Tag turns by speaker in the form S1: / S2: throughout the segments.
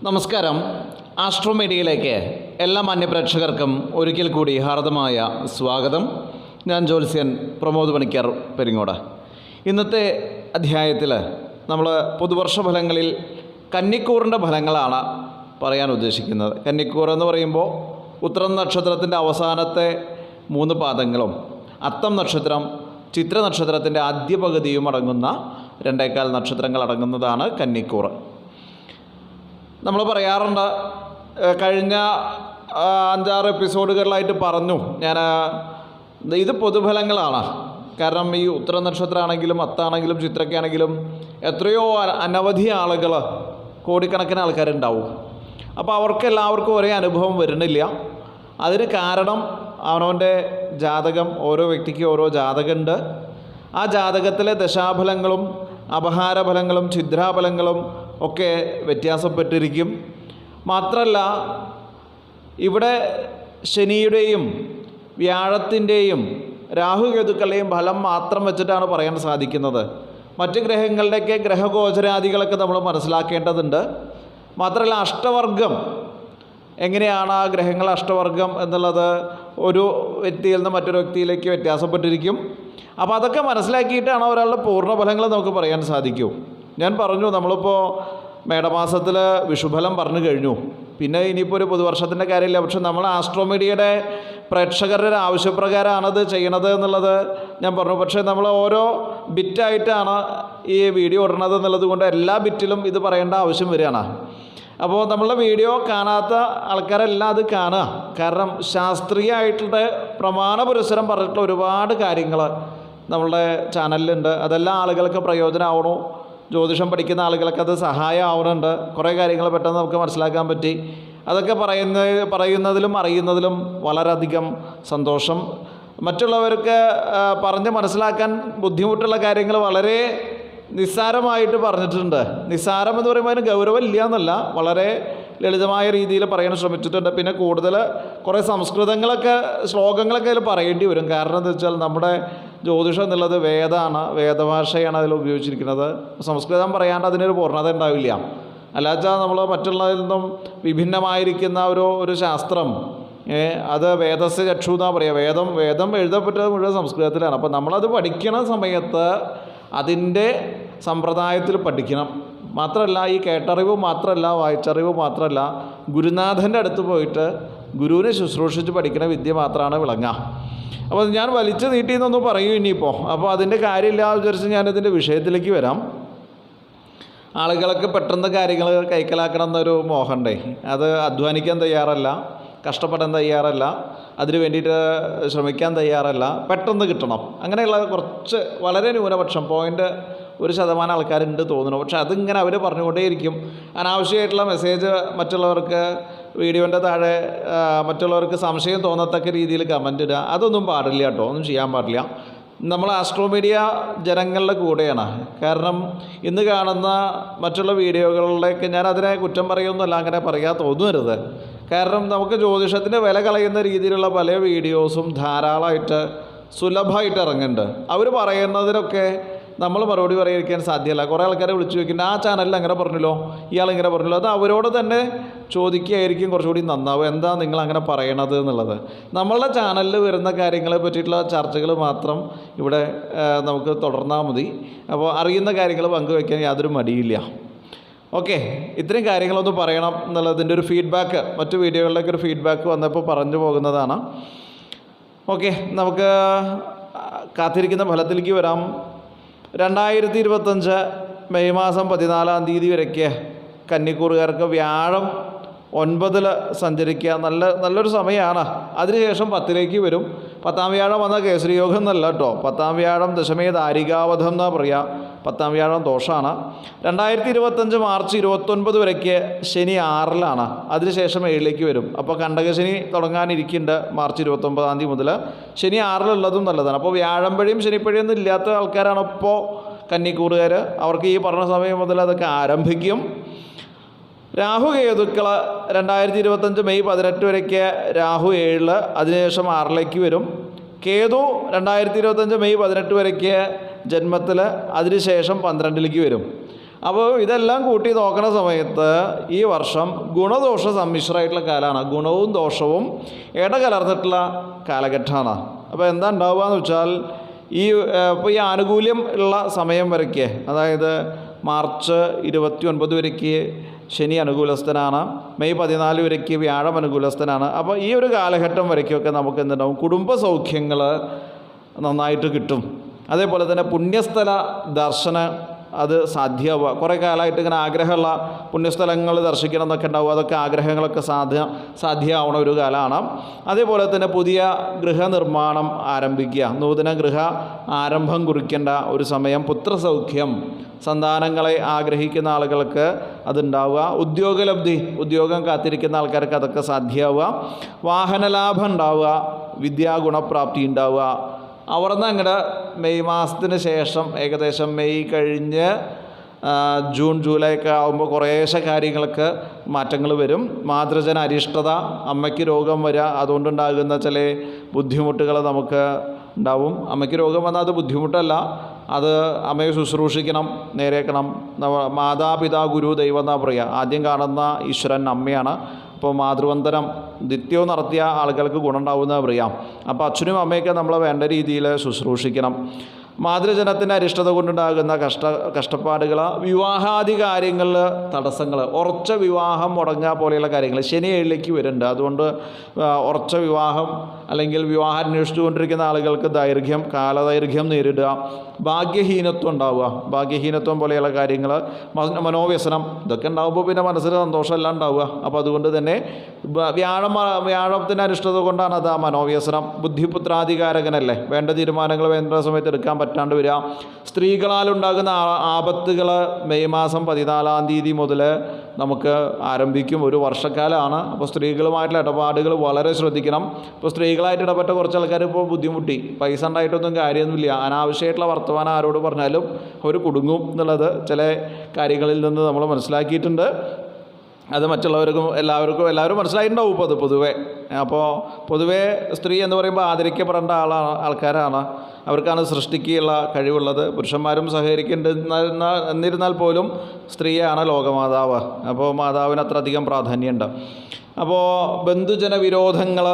S1: നമസ്കാരം. ആസ്ട്രോമീഡിയയിലേക്ക് എല്ലാ മാന്യപ്രേക്ഷകർക്കും ഒരിക്കൽ കൂടി ഹാർദമായ സ്വാഗതം. ഞാൻ ജ്യോത്സ്യൻ പ്രമോദ് പണിക്കർ പെരിങ്ങോട്. ഇന്നത്തെ അധ്യായത്തിൽ നമ്മൾ പുതുവർഷ ഫലങ്ങളിൽ കന്നിക്കൂറിൻ്റെ ഫലങ്ങളാണ് പറയാൻ ഉദ്ദേശിക്കുന്നത്. കന്നിക്കൂർ എന്ന് പറയുമ്പോൾ ഉത്രം നക്ഷത്രത്തിൻ്റെ അവസാനത്തെ 3 പാദങ്ങളും അത്തം നക്ഷത്രം, ചിത്ര നക്ഷത്രത്തിൻ്റെ ആദ്യ പകുതിയും അടങ്ങുന്ന 2.25 നക്ഷത്രങ്ങൾ അടങ്ങുന്നതാണ് കന്നിക്കൂർ. നമ്മൾ പറയാറുണ്ട്, കഴിഞ്ഞ 5-6 എപ്പിസോഡുകളിലായിട്ട് പറഞ്ഞു ഞാൻ, ഇത് പൊതുഫലങ്ങളാണ്. കാരണം ഈ ഉത്തര നക്ഷത്രമാണെങ്കിലും അത്താണെങ്കിലും ചിത്രക്കാണെങ്കിലും എത്രയോ അനവധി ആളുകൾ, കോടിക്കണക്കിന് ആൾക്കാരുണ്ടാവും. അപ്പോൾ അവർക്കെല്ലാവർക്കും ഒരേ അനുഭവം വരുന്നില്ല. അതിന് കാരണം അവനവൻ്റെ ജാതകം, ഓരോ വ്യക്തിക്ക് ഓരോ ജാതകമുണ്ട്. ആ ജാതകത്തിലെ ദശാഫലങ്ങളും അപഹാരഫലങ്ങളും ഛിദ്രാഫലങ്ങളും ഒക്കെ വ്യത്യാസപ്പെട്ടിരിക്കും. മാത്രമല്ല, ഇവിടെ ശനിയുടെയും വ്യാഴത്തിൻ്റെയും രാഹുകേതുക്കളുടെയും ഫലം മാത്രം വെച്ചിട്ടാണ് പറയാൻ സാധിക്കുന്നത്. മറ്റ് ഗ്രഹങ്ങളുടെയൊക്കെ ഗ്രഹഗോചരാദികളൊക്കെ നമ്മൾ മനസ്സിലാക്കേണ്ടതുണ്ട്. മാത്രമല്ല, അഷ്ടവർഗം എങ്ങനെയാണ് ആ ഗ്രഹങ്ങൾ അഷ്ടവർഗം എന്നുള്ളത് ഒരു വ്യക്തിയിൽ നിന്ന് മറ്റൊരു വ്യക്തിയിലേക്ക് വ്യത്യാസപ്പെട്ടിരിക്കും. അപ്പോൾ അതൊക്കെ മനസ്സിലാക്കിയിട്ടാണ് ഒരാളുടെ പൂർണ്ണഫലങ്ങൾ നമുക്ക് പറയാൻ സാധിക്കൂ. ഞാൻ പറഞ്ഞു, നമ്മളിപ്പോൾ മേടമാസത്തിൽ വിഷുഫലം പറഞ്ഞു കഴിഞ്ഞു. പിന്നെ ഇനിയിപ്പോൾ ഒരു പുതുവർഷത്തിൻ്റെ കാര്യമില്ല. പക്ഷെ നമ്മൾ ആസ്ട്രോമീഡിയയുടെ പ്രേക്ഷകരുടെ ഒരു ആവശ്യപ്രകാരമാണത് ചെയ്യണത് എന്നുള്ളത് ഞാൻ പറഞ്ഞു. പക്ഷേ നമ്മൾ ഓരോ ബിറ്റായിട്ടാണ് ഈ വീഡിയോ ഇടുന്നത് എന്നുള്ളത് കൊണ്ട് എല്ലാ ബിറ്റിലും ഇത് പറയേണ്ട ആവശ്യം വരികയാണ്. അപ്പോൾ നമ്മളുടെ വീഡിയോ കാണാത്ത ആൾക്കാരെല്ലാം അത് കാണുക. കാരണം ശാസ്ത്രീയമായിട്ടുള്ള പ്രമാണ പുരസ്സരം പറഞ്ഞിട്ടുള്ള ഒരുപാട് കാര്യങ്ങൾ നമ്മളുടെ ചാനലിലുണ്ട്. അതെല്ലാം ആളുകൾക്ക് പ്രയോജനമാവണു. ജ്യോതിഷം പഠിക്കുന്ന ആളുകൾക്ക് അത് സഹായമാവുന്നുണ്ട്. കുറേ കാര്യങ്ങൾ പെട്ടെന്ന് നമുക്ക് മനസ്സിലാക്കാൻ പറ്റി. അതൊക്കെ പറയുന്നതിലും അറിയുന്നതിലും വളരെയധികം സന്തോഷം. മറ്റുള്ളവർക്ക് പറഞ്ഞ് മനസ്സിലാക്കാൻ ബുദ്ധിമുട്ടുള്ള കാര്യങ്ങൾ വളരെ നിസ്സാരമായിട്ട് പറഞ്ഞിട്ടുണ്ട്. നിസ്സാരം എന്ന് പറയുമ്പോൾ അതിന് ഗൗരവമില്ല എന്നല്ല, വളരെ ലളിതമായ രീതിയിൽ പറയാൻ ശ്രമിച്ചിട്ടുണ്ട്. പിന്നെ കൂടുതൽ കുറേ സംസ്കൃതങ്ങളൊക്കെ, ശ്ലോകങ്ങളൊക്കെ അതിൽ പറയേണ്ടി വരും. കാരണം എന്താ വെച്ചാൽ നമ്മുടെ ജ്യോതിഷം എന്നുള്ളത് വേദമാണ്, വേദഭാഷയാണ് അതിൽ ഉപയോഗിച്ചിരിക്കുന്നത്. സംസ്കൃതം പറയാണ്ട് അതിനൊരു പൂർണ്ണത ഉണ്ടാവില്ല. അല്ലാച്ചാൽ നമ്മൾ മറ്റുള്ളതിൽ നിന്നും വിഭിന്നമായിരിക്കുന്ന ഒരു ശാസ്ത്രം, അത് വേദസ്യ ചക്ഷു എന്നാണ് പറയുക. വേദം എഴുതപ്പെട്ടത് മുഴുവൻ സംസ്കൃതത്തിലാണ്. അപ്പോൾ നമ്മളത് പഠിക്കണ സമയത്ത് അതിൻ്റെ സമ്പ്രദായത്തിൽ പഠിക്കണം. മാത്രമല്ല, ഈ കേട്ടറിവ് മാത്രമല്ല, വായിച്ചറിവ് മാത്രമല്ല, ഗുരുനാഥൻ്റെ അടുത്ത് പോയിട്ട് ഗുരുവിനെ ശുശ്രൂഷിച്ച് പഠിക്കുന്ന വിദ്യ മാത്രമാണ് വിളങ്ങുക. അപ്പോൾ ഞാൻ വലിച്ചു നീട്ടിയെന്നൊന്നും പറയൂ ഇനിയിപ്പോൾ. അപ്പോൾ അതിൻ്റെ കാര്യമില്ല വിചാരിച്ച് ഞാനിതിൻ്റെ വിഷയത്തിലേക്ക് വരാം. ആളുകൾക്ക് പെട്ടെന്ന് കാര്യങ്ങൾ കൈക്കലാക്കണം എന്നൊരു മോഹമുണ്ടേ. അത് അധ്വാനിക്കാൻ തയ്യാറല്ല, കഷ്ടപ്പെടാൻ തയ്യാറല്ല, അതിന് വേണ്ടിയിട്ട് ശ്രമിക്കാൻ തയ്യാറല്ല, പെട്ടെന്ന് കിട്ടണം. അങ്ങനെയുള്ള കുറച്ച് വളരെ ന്യൂനപക്ഷം 0.1% ആൾക്കാരുണ്ട് തോന്നുന്നു. പക്ഷെ അതിങ്ങനെ അവർ പറഞ്ഞുകൊണ്ടേയിരിക്കും. അനാവശ്യമായിട്ടുള്ള മെസ്സേജ് മറ്റുള്ളവർക്ക്, വീഡിയോൻ്റെ താഴെ മറ്റുള്ളവർക്ക് സംശയം തോന്നത്തക്ക രീതിയിൽ കമൻ്റ് ഇടുക, അതൊന്നും പാടില്ല കേട്ടോ. ഒന്നും ചെയ്യാൻ പാടില്ല. നമ്മൾ ആസ്ട്രോമീഡിയ ജനങ്ങളുടെ കൂടെയാണ്. കാരണം ഇന്ന് കാണുന്ന മറ്റുള്ള വീഡിയോകളിലേക്ക് ഞാൻ അതിനെ കുറ്റം പറയുമെന്നല്ല, അങ്ങനെ പറയാൻ തോന്നരുത്. കാരണം നമുക്ക് ജ്യോതിഷത്തിൻ്റെ വില കളയുന്ന രീതിയിലുള്ള പല വീഡിയോസും ധാരാളമായിട്ട് സുലഭമായിട്ട് ഇറങ്ങുന്നുണ്ട്. അവർ പറയുന്നതിനൊക്കെ നമ്മൾ മറുപടി പറയാതിരിക്കാൻ സാധ്യമല്ല. കുറേ ആൾക്കാരെ വിളിച്ചു ചോദിക്കുന്നുണ്ട്, ആ ചാനലിൽ അങ്ങനെ പറഞ്ഞല്ലോ, ഇയാളിങ്ങനെ പറഞ്ഞല്ലോ. അത് അവരോട് തന്നെ ചോദിക്കുകയായിരിക്കും കുറച്ചുകൂടി നന്നാവും, എന്താ നിങ്ങൾ അങ്ങനെ പറയണത് എന്നുള്ളത്. നമ്മളുടെ ചാനലിൽ വരുന്ന കാര്യങ്ങളെ പറ്റിയിട്ടുള്ള ചർച്ചകൾ മാത്രം ഇവിടെ നമുക്ക് തുടർന്നാൽ മതി. അപ്പോൾ അറിയുന്ന കാര്യങ്ങൾ പങ്കുവയ്ക്കാൻ യാതൊരു മടിയില്ല. ഓക്കെ, ഇത്രയും കാര്യങ്ങളൊന്ന് പറയണം എന്നുള്ളതിൻ്റെ ഒരു ഫീഡ്ബാക്ക്, മറ്റു വീഡിയോകളിലേക്ക് ഒരു ഫീഡ്ബാക്ക് വന്നപ്പോൾ പറഞ്ഞു പോകുന്നതാണ്. ഓക്കെ, നമുക്ക് കാത്തിരിക്കുന്ന ഫലത്തിലേക്ക് വരാം. 2025 മെയ് മാസം 14-ാം തീയതി വരയ്ക്ക് കന്നിക്കൂറുകാർക്ക് വ്യാഴം 9 സഞ്ചരിക്കുക നല്ലൊരു സമയമാണ്. അതിനുശേഷം 10 വരും. 10-ാം വ്യാഴം വന്ന കേസരി യോഗം എന്നല്ല കേട്ടോ. 10-ാം വ്യാഴം ദശമേ ദാരികാവധം എന്നാണ് പറയുക. 10-ാം വ്യാഴം ദോഷമാണ്. 2025 മാർച്ച് 29 വരയ്ക്ക് ശനി 6-ലാണ്. അതിനുശേഷം 7 വരും. അപ്പോൾ കണ്ടകശനി തുടങ്ങാനിരിക്കുന്നുണ്ട് മാർച്ച് 29-ാം തീയതി മുതൽ. ശനി 6-ലുള്ളതും നല്ലതാണ്. അപ്പോൾ വ്യാഴമ്പഴിയും ശനിപ്പഴിയൊന്നും ഇല്ലാത്ത ആൾക്കാരാണ് ഇപ്പോൾ കന്നിക്കൂറുകാർ. അവർക്ക് ഈ പറഞ്ഞ സമയം മുതൽ അതൊക്കെ ആരംഭിക്കും. രാഹുകേതുക്കൾ 2025 മെയ് 18 വരയ്ക്ക് രാഹു 7, അതിനുശേഷം 6 വരും. കേതു 2025 മെയ് 18 വരയ്ക്ക് ജന്മത്തിൽ, അതിനുശേഷം 12 വരും. അപ്പോൾ ഇതെല്ലാം കൂട്ടി നോക്കുന്ന സമയത്ത് ഈ വർഷം ഗുണദോഷ സമ്മിശ്രമായിട്ടുള്ള കാലമാണ്. ഗുണവും ദോഷവും ഇടകലർന്നിട്ടുള്ള കാലഘട്ടമാണ്. അപ്പോൾ എന്താ ഉണ്ടാവുക എന്ന് വെച്ചാൽ ഇപ്പോൾ ഈ ആനുകൂല്യം ഉള്ള സമയം വരയ്ക്ക്, അതായത് മാർച്ച് 29 വരയ്ക്ക് ശനി അനുകൂലസ്ഥനാണ്, മെയ് 14 വരയ്ക്ക് വ്യാഴം അനുകൂലസ്ഥനാണ്. അപ്പോൾ ഈ ഒരു കാലഘട്ടം വരയ്ക്കൊക്കെ നമുക്ക് എന്തുണ്ടാവും, കുടുംബ സൗഖ്യങ്ങൾ നന്നായിട്ട് കിട്ടും. അതേപോലെ തന്നെ പുണ്യസ്ഥല ദർശനം അത് സാധ്യമാവുക. കുറേ കാലമായിട്ട് ഇങ്ങനെ ആഗ്രഹമുള്ള പുണ്യസ്ഥലങ്ങൾ ദർശിക്കണം എന്നൊക്കെ ഉണ്ടാവും. അതൊക്കെ ആഗ്രഹങ്ങളൊക്കെ സാധ്യമാവണ ഒരു കാലമാണ്. അതേപോലെ തന്നെ പുതിയ ഗൃഹനിർമ്മാണം ആരംഭിക്കുക, നൂതന ഗൃഹ ആരംഭം കുറിക്കേണ്ട ഒരു സമയം. പുത്രസൗഖ്യം, സന്താനങ്ങളെ ആഗ്രഹിക്കുന്ന ആളുകൾക്ക് അതുണ്ടാവുക. ഉദ്യോഗലബ്ധി, ഉദ്യോഗം കാത്തിരിക്കുന്ന ആൾക്കാർക്ക് അതൊക്കെ സാധ്യമാവുക. വാഹനലാഭം ഉണ്ടാവുക, വിദ്യാഗുണപ്രാപ്തി ഉണ്ടാവുക. അവിടുന്ന് അങ്ങോട്ട് മെയ് മാസത്തിന് ശേഷം, ഏകദേശം മെയ് കഴിഞ്ഞ് ജൂൺ ജൂലൈ ഒക്കെ ആകുമ്പോൾ കുറേശ്ശെ കാര്യങ്ങൾക്ക് മാറ്റങ്ങൾ വരും. മാതൃജന അരിഷ്ടത, അമ്മയ്ക്ക് രോഗം വരിക, അതുകൊണ്ടുണ്ടാകുന്ന ചില ബുദ്ധിമുട്ടുകൾ നമുക്ക് ഉണ്ടാവും. അമ്മയ്ക്ക് രോഗം വന്നാൽ അത് ബുദ്ധിമുട്ടല്ല, അത് അമ്മയെ ശുശ്രൂഷിക്കണം, നേരേക്കണം. മാതാപിതാ ഗുരു ദൈവം എന്നാണ് പറയുക. ആദ്യം കാണുന്ന ഈശ്വരൻ അമ്മയാണ്. അപ്പോൾ മാതൃവന്ദനം നിത്യവും നടത്തിയ ആളുകൾക്ക് ഗുണമുണ്ടാവുമെന്ന് പറയാം. അപ്പോൾ അച്ഛനും അമ്മയൊക്കെ നമ്മളെ വേണ്ട രീതിയിൽ ശുശ്രൂഷിക്കണം. മാതൃജനത്തിൻ്റെ അരിഷ്ടത കൊണ്ടുണ്ടാകുന്ന കഷ്ടപ്പാടുകൾ, വിവാഹാദി കാര്യങ്ങളിൽ തടസ്സങ്ങൾ, ഉറച്ച വിവാഹം മുടങ്ങുക പോലെയുള്ള കാര്യങ്ങൾ ശനി 7ലേക്ക് വരുന്നുണ്ട്. അതുകൊണ്ട് ഉറച്ച വിവാഹം അല്ലെങ്കിൽ വിവാഹം അന്വേഷിച്ചുകൊണ്ടിരിക്കുന്ന ആളുകൾക്ക് കാലദൈർഘ്യം നേരിടുക. ഭാഗ്യഹീനത്വം ഉണ്ടാവുക, ഭാഗ്യഹീനത്വം പോലെയുള്ള കാര്യങ്ങൾ, മനോവ്യസനം, ഇതൊക്കെ ഉണ്ടാകുമ്പോൾ പിന്നെ മനസ്സിൽ സന്തോഷമെല്ലാം ഉണ്ടാവുക. അപ്പോൾ അതുകൊണ്ട് തന്നെ വ്യാഴത്തിൻ്റെ അരിഷ്ടത കൊണ്ടാണ് അത് ആ മനോവ്യസനം. ബുദ്ധിപുത്രാധികാരകനല്ലേ, വേണ്ട തീരുമാനങ്ങൾ വേണ്ട സമയത്ത് എടുക്കാൻ പറ്റാണ്ട് വരിക. സ്ത്രീകളാലുണ്ടാകുന്ന ആപത്തുകൾ മെയ് മാസം 14-ാം തീയതി മുതൽ നമുക്ക് ആരംഭിക്കും. ഒരു വർഷക്കാലമാണ്. അപ്പോൾ സ്ത്രീകളുമായിട്ടുള്ള ഇടപാടുകൾ വളരെ ശ്രദ്ധിക്കണം. ഇപ്പോൾ സ്ത്രീകളായിട്ട് ഇടപെട്ട കുറച്ച് ആൾക്കാർ ഇപ്പോൾ ബുദ്ധിമുട്ടി, പൈസ ഉണ്ടായിട്ടൊന്നും കാര്യമൊന്നുമില്ല, അനാവശ്യമായിട്ടുള്ള വർത്തമാനം ആരോട് പറഞ്ഞാലും അവർ കുടുങ്ങും എന്നുള്ളത് ചില കാര്യങ്ങളിൽ നിന്ന് നമ്മൾ മനസ്സിലാക്കിയിട്ടുണ്ട്. അത് മറ്റുള്ളവർക്കും എല്ലാവരും മനസ്സിലായിട്ടുണ്ടാവും ഇപ്പോൾ അത് പൊതുവേ. അപ്പോൾ പൊതുവേ സ്ത്രീ എന്ന് പറയുമ്പോൾ ആദരിക്കപ്പെടേണ്ട ആൾക്കാരാണ്. അവർക്കാണ് സൃഷ്ടിക്കുള്ള കഴിവുള്ളത്. പുരുഷന്മാരും എന്നിരുന്നാൽ പോലും സ്ത്രീയാണ് ലോകമാതാവ്. അപ്പോൾ മാതാവിന് അത്രയധികം പ്രാധാന്യമുണ്ട്. അപ്പോൾ ബന്ധുജന വിരോധങ്ങൾ,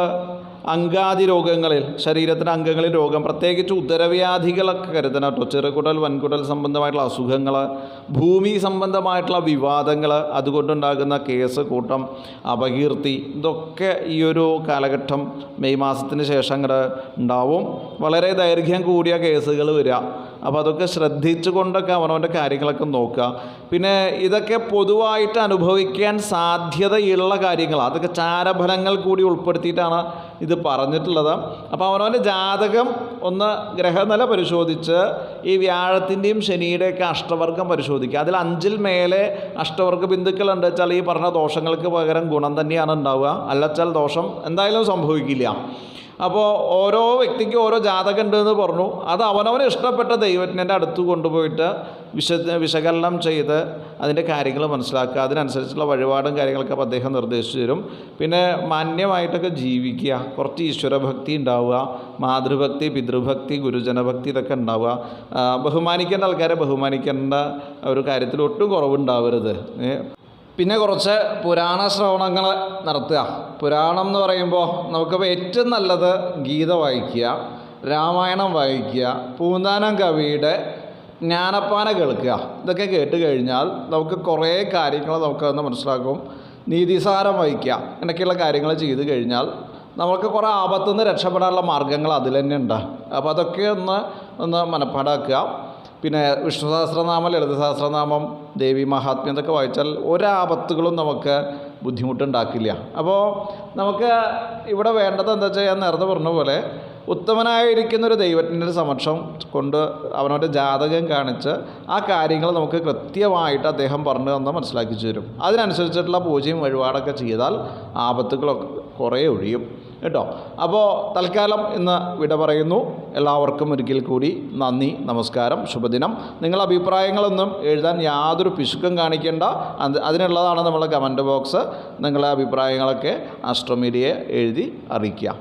S1: അംഗാദി രോഗങ്ങളിൽ, ശരീരത്തിൻ്റെ അംഗങ്ങളിൽ രോഗം, പ്രത്യേകിച്ച് ഉദരവ്യാധികളൊക്കെ കരുതണം കേട്ടോ. ചെറുകുടൽ വൻകുടൽ സംബന്ധമായിട്ടുള്ള അസുഖങ്ങൾ, ഭൂമി സംബന്ധമായിട്ടുള്ള വിവാദങ്ങൾ, അതുകൊണ്ടുണ്ടാകുന്ന കേസ് കൂട്ടം, അപകീർത്തി, ഇതൊക്കെ ഈ ഒരു കാലഘട്ടം മെയ് മാസത്തിന് ശേഷം അങ്ങോട്ട് ഉണ്ടാവും. വളരെ ദൈർഘ്യം കൂടിയ കേസുകൾ വരിക. അപ്പോൾ അതൊക്കെ ശ്രദ്ധിച്ചു കൊണ്ടൊക്കെ അവനവൻ്റെ കാര്യങ്ങളൊക്കെ നോക്കുക. പിന്നെ ഇതൊക്കെ പൊതുവായിട്ട് അനുഭവിക്കാൻ സാധ്യതയുള്ള കാര്യങ്ങളാണ്. അതൊക്കെ ചാരഫലങ്ങൾ കൂടി ഉൾപ്പെടുത്തിയിട്ടാണ് ഇത് പറഞ്ഞിട്ടുള്ളത്. അപ്പോൾ അവനവൻ്റെ ജാതകം ഒന്ന് ഗ്രഹനില പരിശോധിച്ച് ഈ വ്യാഴത്തിൻ്റെയും ശനിയുടെയൊക്കെ അഷ്ടവർഗം പരിശോധിക്കുക. അതിൽ 5-ൽ മേലെ അഷ്ടവർഗ ബിന്ദുക്കളുണ്ട് വെച്ചാൽ ഈ പറഞ്ഞ ദോഷങ്ങൾക്ക് പകരം ഗുണം തന്നെയാണ് ഉണ്ടാവുക. അല്ലച്ചാൽ ദോഷം എന്തായാലും സംഭവിക്കില്ല. അപ്പോൾ ഓരോ വ്യക്തിക്കും ഓരോ ജാതകം ഉണ്ടെന്ന് പറഞ്ഞു. അത് അവനവന് ഇഷ്ടപ്പെട്ട ദൈവജ്ഞൻ്റെ അടുത്ത് കൊണ്ടുപോയിട്ട് വിശകലനം ചെയ്ത് അതിൻ്റെ കാര്യങ്ങൾ മനസ്സിലാക്കുക. അതിനനുസരിച്ചുള്ള വഴിപാടും കാര്യങ്ങളൊക്കെ അപ്പോൾ അദ്ദേഹം നിർദ്ദേശിച്ചു തരും. പിന്നെ മാന്യമായിട്ടൊക്കെ ജീവിക്കുക, കുറച്ച് ഈശ്വരഭക്തി ഉണ്ടാവുക, മാതൃഭക്തി, പിതൃഭക്തി, ഗുരുജനഭക്തി ഇതൊക്കെ ഉണ്ടാവുക. ബഹുമാനിക്കേണ്ട ആൾക്കാരെ ബഹുമാനിക്കേണ്ട ഒരു കാര്യത്തിൽ ഒട്ടും കുറവുണ്ടാവരുത്. പിന്നെ കുറച്ച് പുരാണ ശ്രവണങ്ങൾ നടത്തുക. പുരാണം എന്ന് പറയുമ്പോൾ നമുക്കിപ്പോൾ ഏറ്റവും നല്ലത് ഗീത വായിക്കുക, രാമായണം വായിക്കുക, പൂന്താനം കവിയുടെ ജ്ഞാനപ്പാന കേൾക്കുക. ഇതൊക്കെ കേട്ട് കഴിഞ്ഞാൽ നമുക്ക് കുറേ കാര്യങ്ങൾ നമുക്കതൊന്ന് മനസ്സിലാക്കും. നീതിസാരം വായിക്കുക, ഇങ്ങനെയൊക്കെയുള്ള കാര്യങ്ങൾ ചെയ്ത് കഴിഞ്ഞാൽ നമുക്ക് കുറേ ആപത്തുനിന്ന് രക്ഷപ്പെടാനുള്ള മാർഗ്ഗങ്ങൾ അതിൽ തന്നെ ഉണ്ട്. അപ്പോൾ അതൊക്കെ ഒന്ന് മനപ്പാടാക്കുക. പിന്നെ വിഷ്ണു സഹസ്രനാമം, ലളിത സഹസ്രനാമം, ദേവി മഹാത്മ്യം ഇതൊക്കെ വായിച്ചാൽ ഒരാപത്തുകളും നമുക്ക് ബുദ്ധിമുട്ടുണ്ടാക്കില്ല. അപ്പോൾ നമുക്ക് ഇവിടെ വേണ്ടത് എന്താ വെച്ചാൽ ഞാൻ നേരത്തെ പറഞ്ഞ പോലെ ഉത്തമനായിരിക്കുന്നൊരു ദൈവത്തിൻ്റെ സമക്ഷം കൊണ്ട് അവനവൻ്റെ ജാതകം കാണിച്ച് ആ കാര്യങ്ങൾ നമുക്ക് കൃത്യമായിട്ട് അദ്ദേഹം പറഞ്ഞു തന്ന് മനസ്സിലാക്കി തരും. അതിനനുസരിച്ചിട്ടുള്ള പൂജയും വഴിപാടൊക്കെ ചെയ്താൽ ആപത്തുകളൊക്കെ കുറേ ഒഴിയും കേട്ടോ. അപ്പോൾ തൽക്കാലം ഇന്ന് വിട പറയുന്നു. എല്ലാവർക്കും ഒരിക്കൽ കൂടി നന്ദി, നമസ്കാരം, ശുഭദിനം. നിങ്ങളുടെ അഭിപ്രായങ്ങളൊന്നും എഴുതാൻ യാതൊരു പിശുക്കും കാണിക്കേണ്ട. അതിനുള്ളതാണ് നമ്മളെ കമൻറ്റ് ബോക്സ്. നിങ്ങളുടെ അഭിപ്രായങ്ങളൊക്കെ ആസ്ട്രോമീഡിയയെ എഴുതി അറിയിക്കുക.